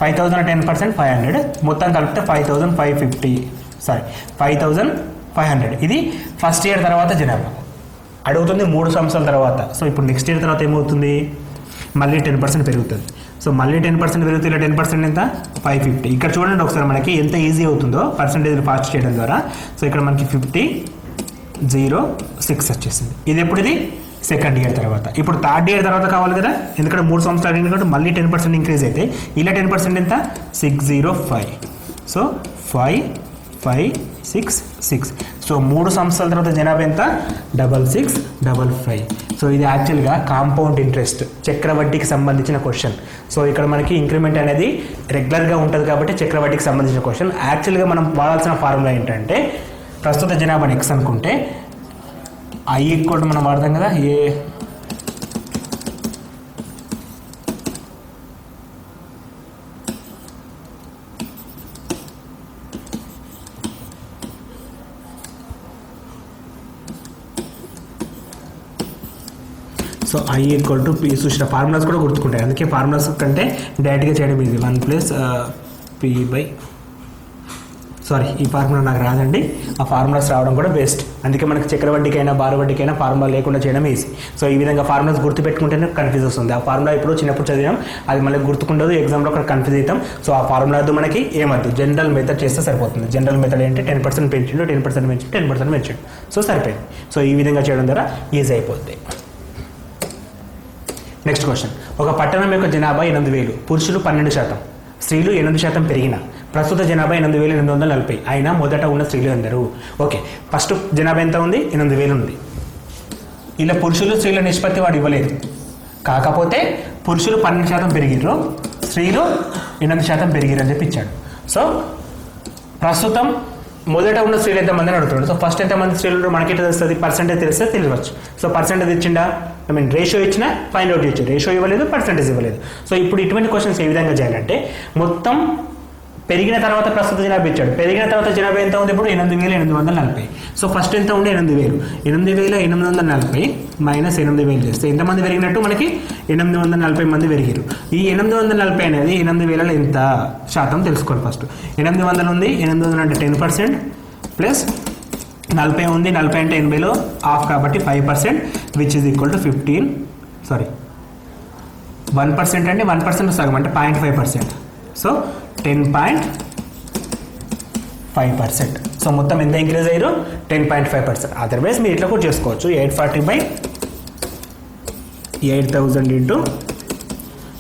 5000 10% 500, మొత్తం కలిపితే 5500. ఇది ఫస్ట్ ఇయర్ తర్వాత జనాభా అడుగుతుంది, 3 సంవత్సరాల తర్వాత. సో ఇప్పుడు నెక్స్ట్ ఇయర్ తర్వాత ఏమవుతుంది, మళ్ళీ 10% పెరుగుతుంది. సో మళ్ళీ 10% పెరుగుతుంది, ఇలా 10% ఎంత, 550. ఇక్కడ చూడండి ఒకసారి మనకి ఎంత ఈజీ అవుతుందో పర్సంటేజ్ ఫాస్ట్ చేయడం ద్వారా. సో ఇక్కడ మనకి 50 0 6 వచ్చేసింది. ఇది ఎప్పుడు, ఇది సెకండ్ ఇయర్ తర్వాత. ఇప్పుడు థర్డ్ ఇయర్ తర్వాత కావాలి కదా, ఎందుకంటే 3 సంవత్సరాలు అడిగిన కాబట్టి మళ్ళీ 10% ఇంక్రీజ్ అయితే ఇలా 10% ఎంత, 605. సో 5 5 6 6. సో 3 సంవత్సరాల తర్వాత జనాభా ఎంత, 6655. సో ఇది యాక్చువల్గా కాంపౌండ్ ఇంట్రెస్ట్, చక్రవడ్డీకి సంబంధించిన క్వశ్చన్. సో ఇక్కడ మనకి ఇంక్రిమెంట్ అనేది రెగ్యులర్గా ఉంటుంది కాబట్టి చక్రవడ్డీకి సంబంధించిన క్వశ్చన్. యాక్చువల్గా మనం వాడాల్సిన ఫార్ములా ఏంటంటే, ప్రస్తుత జనాభాని x అనుకుంటే I ఈక్వల్ మనం వాడతాం కదా, so I equal to P చూసిన ఫార్ములాస్ కూడా గుర్తుకుంటాయి, అందుకే ఫార్ములాస్ కంటే డైరెక్ట్గా చేయడం ఇది 1 ప్లస్ P బై సారీ ఈ ఫార్ములా నాకు రాదండి, ఆ ఫార్ములాస్ రావడం కూడా బెస్ట్. అందుకే మనకి చక్రవడ్డీకైనా బారవడ్డీకైనా ఫార్ములా లేకుండా చేయడం ఈజీ. సో ఈ విధంగా ఫార్ములాస్ గుర్తుపెట్టుకుంటేనే కన్ఫ్యూజ్ వస్తుంది. ఆ ఫార్ములా ఇప్పుడు చిన్నప్పుడు చదివాం, అది మళ్ళీ గుర్తుకుండదు, ఎగ్జామ్లో అక్కడ కన్ఫ్యూజ్ అవుతాం. సో ఆ ఫార్ములా మనకి ఏమద్దు, జనరల్ మెథడ్ చేస్తే సరిపోతుంది. జనరల్ మెథడ్ ఏంటి 10% పెంచిండు, 10% పెంచిండు, 10% పెంచిండు, సో సరిపోయింది. సో ఈ విధంగా చేయడం ద్వారా ఈజీ అయిపోతుంది. నెక్స్ట్ క్వశ్చన్, ఒక పట్టణం యొక్క జనాభా 8,000, పురుషులు 12%, స్త్రీలు 8% పెరిగిన ప్రస్తుత జనాభా 8,840, అయినా మొదట ఉన్న స్త్రీలు అందరూ. ఓకే, ఫస్ట్ జనాభా ఎంత ఉంది? 8,000 ఉంది. ఇలా పురుషులు స్త్రీల నిష్పత్తి వాడు ఇవ్వలేదు, కాకపోతే పురుషులు 12% పెరిగిర్రు, స్త్రీలు 8% పెరిగిర్రు అని చెప్పి ఇచ్చాడు. సో ప్రస్తుతం మొదట ఉన్న స్త్రీలు ఎంతమంది అని అడుగుతున్నాడు. సో ఫస్ట్ ఎంతమంది స్త్రీలు మనకి ఎట్లా తెలుస్తుంది? పర్సెంటేజ్ తెలిస్తే తెలియవచ్చు. సో పర్సెంటేజ్ ఇచ్చిండా, రేషియో ఇచ్చినా ఫైండ్ అవుట్ చేయొచ్చు. రేషియో ఇవ్వలేదు, పర్సెంటేజ్ ఇవ్వలేదు. సో ఇప్పుడు ఇటువంటి క్వశ్చన్స్ ఏ విధంగా చేయాలంటే, మొత్తం పెరిగిన తర్వాత ప్రస్తుత జనాభా ఇచ్చాడు, పెరిగిన తర్వాత జనాభా ఎంత ఉంది ఇప్పుడు? 8,840. సో ఫస్ట్ ఎంత ఉండే? 8,000. 8,840 మైనస్ 8,000 చేస్తే ఎంతమంది పెరిగినట్టు? మనకి 840 మంది పెరిగారు. ఈ 840 అనేది 8,000 ఎంత శాతం తెలుసుకోండి. ఫస్ట్ 800 ఉంది, 800 అంటే 10% ప్లస్ 40 ఉంది, 40 అంటే 80లో హాఫ్ కాబట్టి 5%, విచ్ ఈజ్ ఈక్వల్ టు 1% అంటే 1% సగం అంటే 0.5%. సో 10.5%. సో మొత్తం ఎంత ఇంక్రీజ్ అయ్యారు? 10.5%. అదర్వైజ్ మీరు ఇట్లా కూడా చేసుకోవచ్చు. 840/8,000 into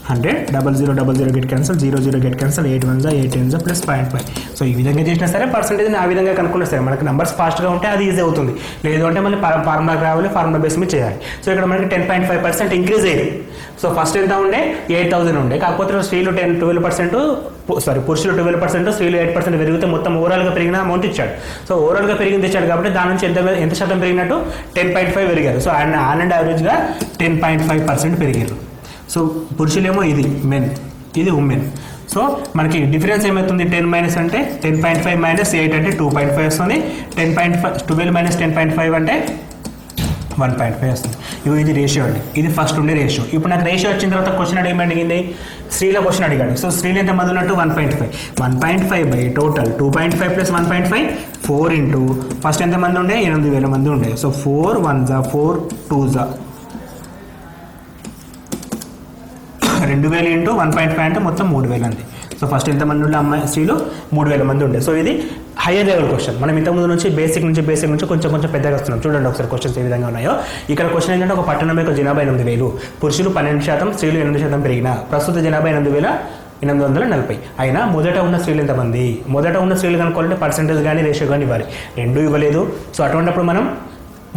100, 0000 get cancel, 00 get cancel, 8 1 8 10 plus 0.5. So ఈ విధంగా చేసినా సరే పర్సెంటేజ్ని ఆ విధంగా కనుక్కున్నా సరే మనకి నెంబర్స్ ఫాస్ట్గా ఉంటే అది ఈజీ అవుతుంది. లేదు అంటే మళ్ళీ ఫార్ములాకి రావాలి, ఫార్ములా బేస్ మీద చేయాలి. సో ఇక్కడ మనకి 10.5% ఇంక్రీజ్ అయ్యింది. సో ఫస్ట్ ఎంత ఉండే? 8,000 ఉండే, కాకపోతే స్త్రీలు 12%, పురుషులు 12%, స్త్రీలు 8% పెరిగితే మొత్తం ఓవరాల్గా పెరిగిన అమౌంట్ ఇచ్చాడు. సో ఓవరాల్గా పెరిగింది ఇచ్చాడు కాబట్టి దాని నుంచి ఎంత శాతం పెరిగినట్టు? 10.5 పెరిగారు. సో ఆన్ అండ్ యావరేజ్గా 10.5% పెరిగారు. సో పురుషులేమో ఇది మెన్, ఇది ఉమెన్. సో మనకి డిఫరెన్స్ ఏమవుతుంది? 10 మైనస్ అంటే 10.5 మైనస్ 8 అంటే 2.5 వస్తుంది. 12 మైనస్ 10.5 అంటే 1.5 వస్తుంది. ఇది రేషియో అండి, ఇది ఫస్ట్ ఉండే రేషియో. ఇప్పుడు నాకు రేషియో వచ్చిన తర్వాత క్వశ్చన్ ఏమడిగింది? స్త్రీల క్వశ్చన్ అడిగాడు. సో స్త్రీలు ఎంతమంది ఉన్నట్టు? 1.5. 1.5 by total 2.5 plus 1.5 4 into first ఎంతమంది ఉండే? 8,000 మంది ఉండే. సో 4 1 4 2 2,000 ఇంటూ 1.5 అంటే మొత్తం 3,000 అండి. సో ఫస్ట్ ఎంతమంది ఉండే స్త్రీలు? 3,000 మంది ఉండే. సో ఇది హైయర్ లెవెల్ క్వశ్చన్. మనం ఇంతకుముందు నుంచి బేసిక్ నుంచి కొంచెం పెద్దగా వస్తున్నాం. చూడండి ఒకసారి క్వశ్చన్స్ ఏ విధంగా ఉన్నాయో. ఇక్కడ క్వశ్చన్ ఏంటంటే, ఒక పట్టణం యొక్క జనాభా 8,000, పురుషులు 12%, స్త్రీలు 8% పెరిగిన ప్రస్తుత జనాభా 8,840, అయినా మొదట ఉన్న స్త్రీలు ఎంతమంది? మొదట ఉన్న స్త్రీలు కనుక్కోవాలంటే పర్సెంటేజ్ కానీ రేషియో కానీ ఇవ్వాలి, రెండూ ఇవ్వలేదు. సో అటువంటిప్పుడు మనం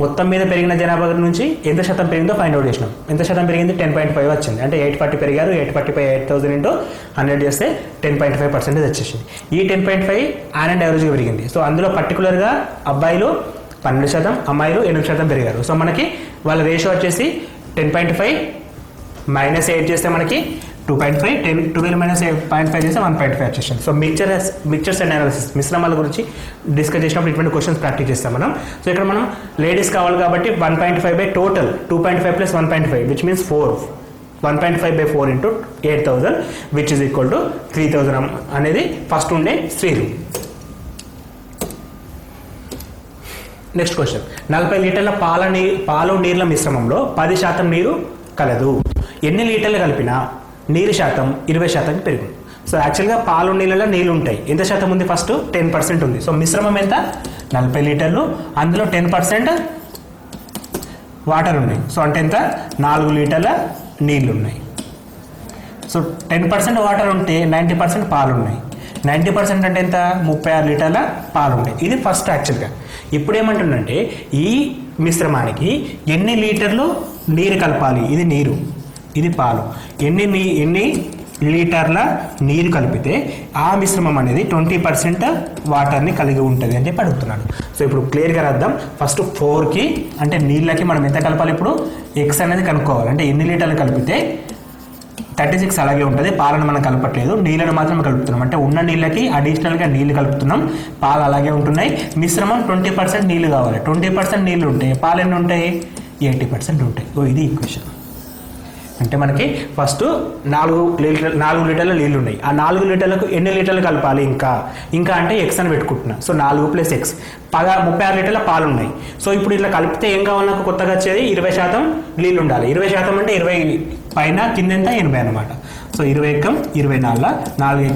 మొత్తం మీద పెరిగిన జనాభా నుంచి ఎంత శాతం పెరిగిందో ఫైండ్ అవుట్ చేసినాం. ఎంత శాతం పెరిగింది? 10.5 వచ్చింది. అంటే 840 పెరిగారు, 840/8,000 ఇంటూ 100 చేస్తే 10.5% వచ్చేసింది. ఈ 10.5 ఆన్ అండ్ యావరేజ్గా పెరిగింది. సో అందులో పర్టికులర్గా అబ్బాయిలు 12%, అమ్మాయిలు 8% పెరిగారు. సో మనకి వాళ్ళ రేషియో వచ్చేసి 10.5 మైనస్ 8 చేస్తే మనకి 2.5, 12 మైనస్ 0.5 చేస్తే 1.5 వచ్చేసింది. సో మిక్చర్స్ అండ్ అనాలిసిస్, మిశ్రమాల గురించి డిస్కస్ చేసినప్పుడు ఇటువంటి క్వశ్చన్స్ ప్రాక్టీస్ చేస్తాం మనం. సో ఇక్కడ మనం లేడీస్ కావాలి కాబట్టి 1.5 by total 2.5 plus 1.5 which means 4, 1.5/4 into 8,000 which is equal to 3,000 అనేది ఫస్ట్ ఉండే స్త్రీలు. నెక్స్ట్ క్వశ్చన్, 40 లీటర్ల పాలు నీళ్ళ మిశ్రమంలో 10% నీరు కలదు. ఎన్ని లీటర్లు కలిపినా నీరు శాతం 20% పెరుగుతుంది. సో యాక్చువల్గా పాలు నీళ్ళలో నీళ్ళు ఉంటాయి. ఎంత శాతం ఉంది? ఫస్ట్ 10% ఉంది. సో మిశ్రమం ఎంత? 40 లీటర్లు, అందులో 10% వాటర్ ఉన్నాయి. సో అంటే ఎంత? 4 లీటర్ల నీళ్ళు ఉన్నాయి. సో 10% వాటర్ ఉంటే 90% పాలు ఉన్నాయి. 90% అంటే ఎంత? 36 లీటర్ల పాలు ఉన్నాయి. ఇది ఫస్ట్ యాక్చువల్గా. ఇప్పుడు ఏమంటుందంటే, ఈ మిశ్రమానికి ఎన్ని లీటర్లు నీరు కలపాలి? ఇది నీరు, ఇది పాలు. ఎన్ని లీటర్ల నీరు కలిపితే ఆ మిశ్రమం అనేది 20% వాటర్ని కలిగి ఉంటుంది అని చెప్పి అడుగుతున్నాడు. సో ఇప్పుడు క్లియర్గా రాద్దాం. ఫస్ట్ 4కి అంటే నీళ్ళకి మనం ఎంత కలపాలి? ఇప్పుడు ఎక్స్ అనేది కనుక్కోవాలి. అంటే ఎన్ని లీటర్లు కలిపితే 36 అలాగే ఉంటుంది. పాలను మనం కలపట్లేదు, నీళ్ళను మాత్రం కలుపుతున్నాం. అంటే ఉన్న నీళ్ళకి అడిషనల్గా నీళ్ళు కలుపుతున్నాం, పాలు అలాగే ఉంటున్నాయి. మిశ్రమం 20% నీళ్ళు కావాలి. 20% నీళ్ళు ఉంటే పాలు ఎన్ని ఉంటాయి? 80% ఉంటాయి. ఇది ఈక్వేషన్. అంటే మనకి ఫస్ట్ 4 లీటర్ల నీళ్ళు ఉన్నాయి. ఆ 4 లీటర్లకు ఎన్ని లీటర్లు కలపాలి ఇంకా అంటే ఎక్స్ అని పెట్టుకుంటున్నా. సో 4 + x 36 లీటర్ల పాలు ఉన్నాయి. సో ఇప్పుడు ఇట్లా కలిపితే ఏం కావాలి నాకు కొత్తగా వచ్చేది 20% నీళ్ళు ఉండాలి. 20% అంటే 20 పైన కింద ఎంత 80 అనమాట. So 20 × 24 4 ×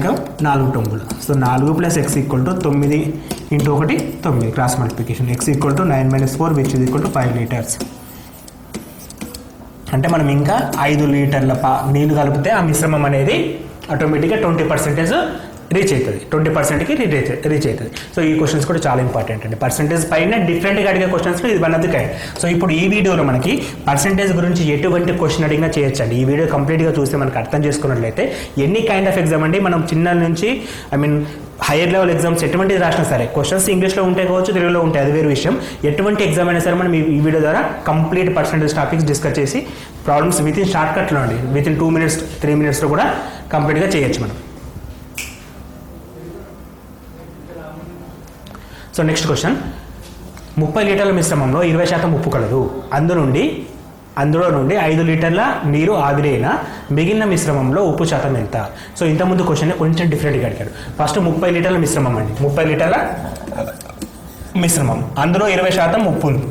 4 9. So 4 + x = 9 × 1 9 cross multiplication. x = 9 - 4 which is equal to 5 litres. అంటే మనం ఇంకా 5 లీటర్ల నీళ్ళు కలిపితే ఆ మిశ్రమం అనేది ఆటోమేటిక్గా 20% రీచ్ అవుతుంది. 20%కి రీచ్ అవుతుంది. సో ఈ క్వశ్చన్స్ కూడా చాలా ఇంపార్టెంట్ అండి. పర్సెంటేజ్ పైన డిఫరెంట్గా అడిగే క్వశ్చన్స్లో ఇది one of the kind. So ఇప్పుడు ఈ వీడియోలో మనకి పర్సెంటేజ్ గురించి ఎటువంటి క్వశ్చన్ అడిగినా చేయొచ్చండి. ఈ వీడియో కంప్లీట్గా చూస్తే మనకు అర్థం చేసుకున్నట్లయితే ఎన్ని కైండ్ ఆఫ్ ఎగ్జామ్ అండి మనం చిన్న నుంచి హైయర్ లెవెల్ ఎగ్జామ్స్ ఎటువంటిది రాసినా సరే క్వశ్చన్స్ ఇంగ్లీష్లో ఉంటే కావచ్చు, తెలుగులో ఉంటాయి, అది వేరే విషయం. ఎటువంటి ఎగ్జామ్ అయినా సరే మనం ఈ వీడియో ద్వారా కంప్లీట్ పర్సెంటేజ్ టాపిక్స్ డిస్కస్ చేసి ప్రాబ్లమ్స్ విత్ ఇన్ షార్ట్ కట్లో అండి, విత్ ఇన్ 2 minutes 3 minutesలో కూడా కంప్లీట్గా చేయొచ్చు మనం. సో నెక్స్ట్ క్వశ్చన్, 30 లీటర్ల మిశ్రమంలో 20% ఉప్పు కలదు. అందులో నుండి 5 లీటర్ల నీరు ఆవిరైన మిగిలిన మిశ్రమంలో ఉప్పు శాతం ఎంత? సో ఇంతకుముందు క్వశ్చన్ కొంచెం డిఫరెంట్గా అడిగాడు. ఫస్ట్ 30 లీటర్ల మిశ్రమం అండి, 30 లీటర్ల మిశ్రమం, అందులో 20% ఉప్పు ఉంది.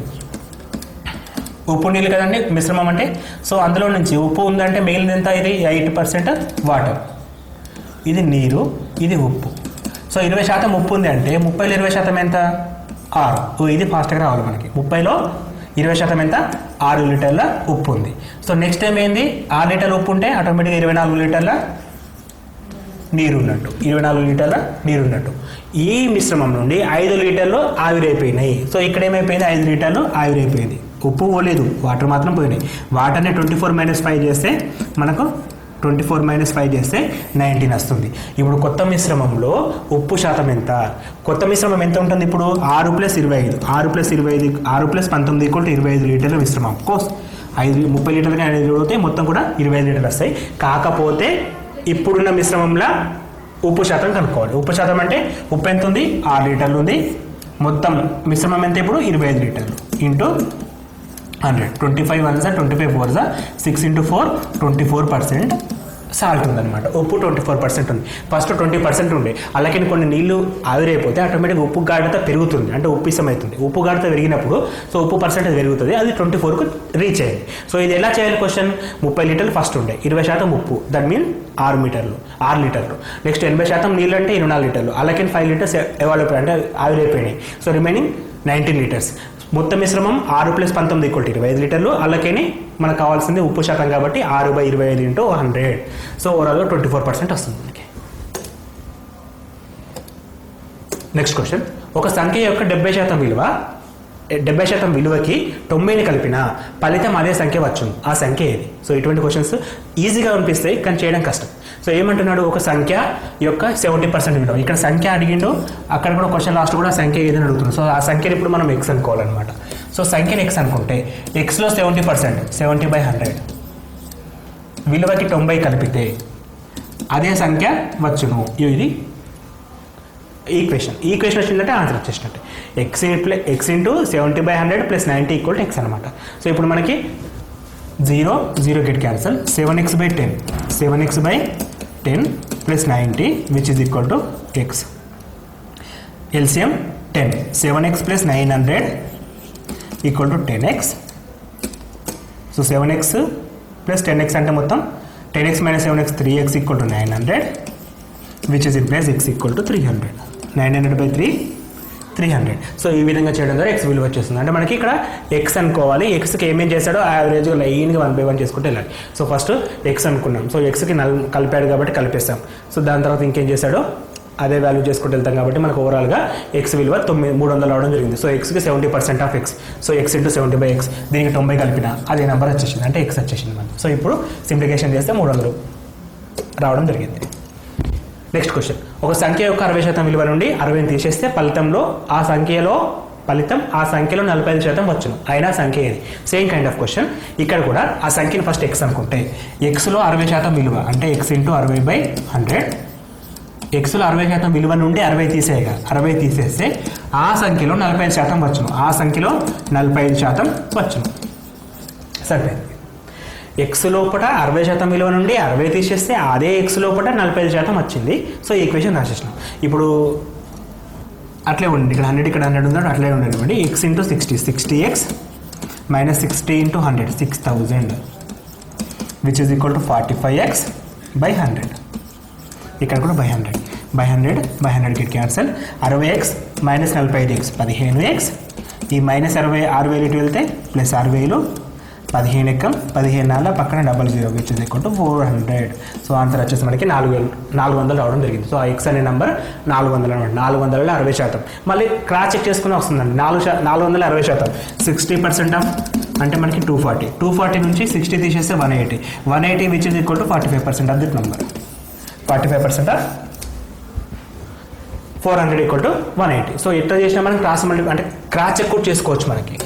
ఉప్పు నీళ్ళు కదండి మిశ్రమం అంటే. సో అందులో నుంచి ఉప్పు ఉందంటే మిగిలిన ఎంత? ఇది 8% వాటర్, ఇది నీరు, ఇది ఉప్పు. సో 20% ఉప్పు ఉంది అంటే 30లో 20% ఎంత? 6. ఇది ఫాస్ట్గా రావాలి మనకి. 30లో 20% ఎంత? 6 లీటర్ల ఉప్పు ఉంది. సో నెక్స్ట్ టైం ఏంది? 6 లీటర్ల ఉప్పు ఉంటే ఆటోమేటిక్గా 24 లీటర్ల నీరు ఉన్నట్టు. 24 లీటర్ల నీరు ఉన్నట్టు. ఈ మిశ్రమం నుండి 5 లీటర్లు ఆవిరైపోయినాయి. సో ఇక్కడ ఏమైపోయింది? 5 లీటర్లు ఆవిరైపోయింది. ఉప్పు పోలేదు, వాటర్ మాత్రం పోయినాయి. వాటర్ని 24 - 5 చేస్తే మనకు 24 - 5 చేస్తే 19 వస్తుంది. ఇప్పుడు కొత్త మిశ్రమంలో ఉప్పు శాతం ఎంత? కొత్త మిశ్రమం ఎంత ఉంటుంది? ఇప్పుడు 6 + 25 6 + 19 = 25 లీటర్ల మిశ్రమం. కోర్స్ 30 లీటర్లకి 5 లీటర్లు అవుతాయి, మొత్తం కూడా 25 లీటర్లు వస్తాయి. కాకపోతే ఇప్పుడున్న మిశ్రమంలో ఉప్పు శాతం కనుక్కోవాలి. ఉప్పు శాతం అంటే ఉప్పు ఎంత ఉంది? 6 లీటర్లు ఉంది. మొత్తం మిశ్రమం ఎంత ఇప్పుడు? 25 లీటర్లు ఇంటూ 100. 25 1 25 4 6 × 4 24% సాల్ట్ ఉందన్నమాట. ఉప్పు 24% ఉంది. ఫస్ట్ 20% ఉండే, అలాగే కొన్ని నీళ్లు ఆవిరైపోతే ఆటోమేటిక్గా ఉప్పు గాఢత పెరుగుతుంది, అంటే ఉప్పిసం అవుతుంది. ఉప్పు గాఢత పెరిగినప్పుడు సో ఉప్పు పర్సెంటేజ్ పెరుగుతుంది, అది 24కు రీచ్ అయ్యింది. సో ఇది ఎలా చేయాలి క్వశ్చన్? 30 లీటర్లు ఫస్ట్ ఉండే, 20% ఉప్పు, దట్ మీన్ 6 లీటర్లు. నెక్స్ట్ 80% నీళ్ళు అంటే 24 లీటర్లు, అలాగే 5 లీటర్స్ ఎవాల్వ్ అంటే ఆవిరైపోయినాయి. So remaining 19 litres. మొత్తం మిశ్రమం 6 + 19 = 25 లీటర్లు. అలాగే మనకు కావాల్సింది ఉప్పు శాతం కాబట్టి 6/25 × 100. సో ఓవరాల్గా 24% వస్తుంది మనకి. నెక్స్ట్ క్వశ్చన్, ఒక సంఖ్య యొక్క 70% విలువకి 90ని కలిపిన ఫలితం అదే సంఖ్య వచ్చును. ఆ సంఖ్య ఏది? సో ఇటువంటి క్వశ్చన్స్ ఈజీగా అనిపిస్తాయి కానీ చేయడం కష్టం. సో ఏమంటున్నాడు? ఒక సంఖ్య యొక్క 70% విలువ. ఇక్కడ సంఖ్య అడిగిండు, అక్కడ కూడా క్వశ్చన్ లాస్ట్ కూడా సంఖ్య ఏదని అడుగుతుంది. సో ఆ సంఖ్యని ఇప్పుడు మనం ఎక్స్ అనుకోవాలన్నమాట. సో సంఖ్యని ఎక్స్ అనుకుంటే ఎక్స్లో 70% 70/100 విలువకి 90 కలిపితే అదే సంఖ్య వచ్చును. ఇది ఈక్వేషన్ వచ్చిందంటే ఆన్సర్ వచ్చేసినట్టే. ఎక్స్ ఇంటూ 70/100 + 90 = x అనమాట. సో ఇప్పుడు మనకి 0 get cancel. 7x/10 7x/10 + 90 which is equal to x. LCM 10 7x + 900 = 10x. So 7x + 10x అంటే మొత్తం 10x - 7x 3x = 900 which is in place x = 300. 900/3 300. So ఈ విధంగా చేయడం ద్వారా ఎక్స్ విలువ వచ్చేస్తుంది. అంటే మనకి ఇక్కడ ఎక్స్ అనుకోవాలి. ఎక్స్కి ఏమేం చేశాడో యావరేజ్గా లైన్గా 1/1 చేసుకుంటే వెళ్ళాలి. సో ఫస్ట్ ఎక్స్ అనుకున్నాం. సో ఎక్స్కి కలిపాడు కాబట్టి కలిపేస్తాం. సో దాని తర్వాత ఇంకేం చేశాడో అదే వాల్యూ చేసుకుంటూ వెళ్తాం కాబట్టి మనకు ఓవరాల్గా ఎక్స్ విలువ 300 అవడం జరిగింది. సో ఎక్స్కి 70% of X. So x × 70/x దీనికి 90 కలిపిన అదే నెంబర్ వచ్చేసింది, అంటే ఎక్స్ వచ్చేసింది మనకి. సో ఇప్పుడు సింప్లికేషన్ చేస్తే 300 రావడం జరిగింది. నెక్స్ట్ క్వశ్చన్, ఒక సంఖ్య యొక్క 60% విలువ నుండి 60ని తీసేస్తే ఫలితం ఆ సంఖ్యలో 45% వచ్చును. అయినా సంఖ్య ఏది? Same kind of question. ఇక్కడ కూడా ఆ సంఖ్యను ఫస్ట్ ఎక్స్ అనుకుంటే ఎక్స్లో 60% విలువ అంటే x × 60/100. ఎక్స్లో 60% విలువ నుండి 60 తీసేస్తే ఆ సంఖ్యలో 45% వచ్చును. ఆ సంఖ్యలో 45% వచ్చును. సరిపోయింది. ఎక్స్ లోపల 60% విలువ నుండి 60 తీసేస్తే అదే ఎక్స్ లోపల 45% వచ్చింది. సో ఈ ఈక్వేషన్ రాసేసినాం. ఇప్పుడు అట్లే ఉండండి, ఇక్కడ 100 ఇక్కడ 100 ఉందంటే అట్లే ఉండనివ్వండి. X into 60 X minus 60 into 100 6000 which is equal to 45x by 100. ఇక్కడ కూడా బై 100 కి cancel. 60x minus 45x 15x. ఈ మైనస్ 60,000 ఇటు వెళ్తే ప్లస్ 60,000 15 ఎక్కం 15 పక్కన 00 which is equal to 400. So answer వచ్చేసి మనకి 400 రావడం జరిగింది. సో ఆ ఎక్స్ అనే నెంబర్ 400 అనమాట. 400లో 60%. మళ్ళీ క్రాస్ చెక్ చేసుకుని వస్తుందండి. 400లో 60%. 60% ఆఫ్ అంటే మనకి 240 నుంచి 60 తీసేస్తే 180 which is equal to 45% of that number. 45% of 400 equal to 180. So ఎట్లా చేసినా మనం క్రాస్ మల్టిప్లై అంటే క్రాస్ చెక్ కూడా చేసుకోవచ్చు మనకి.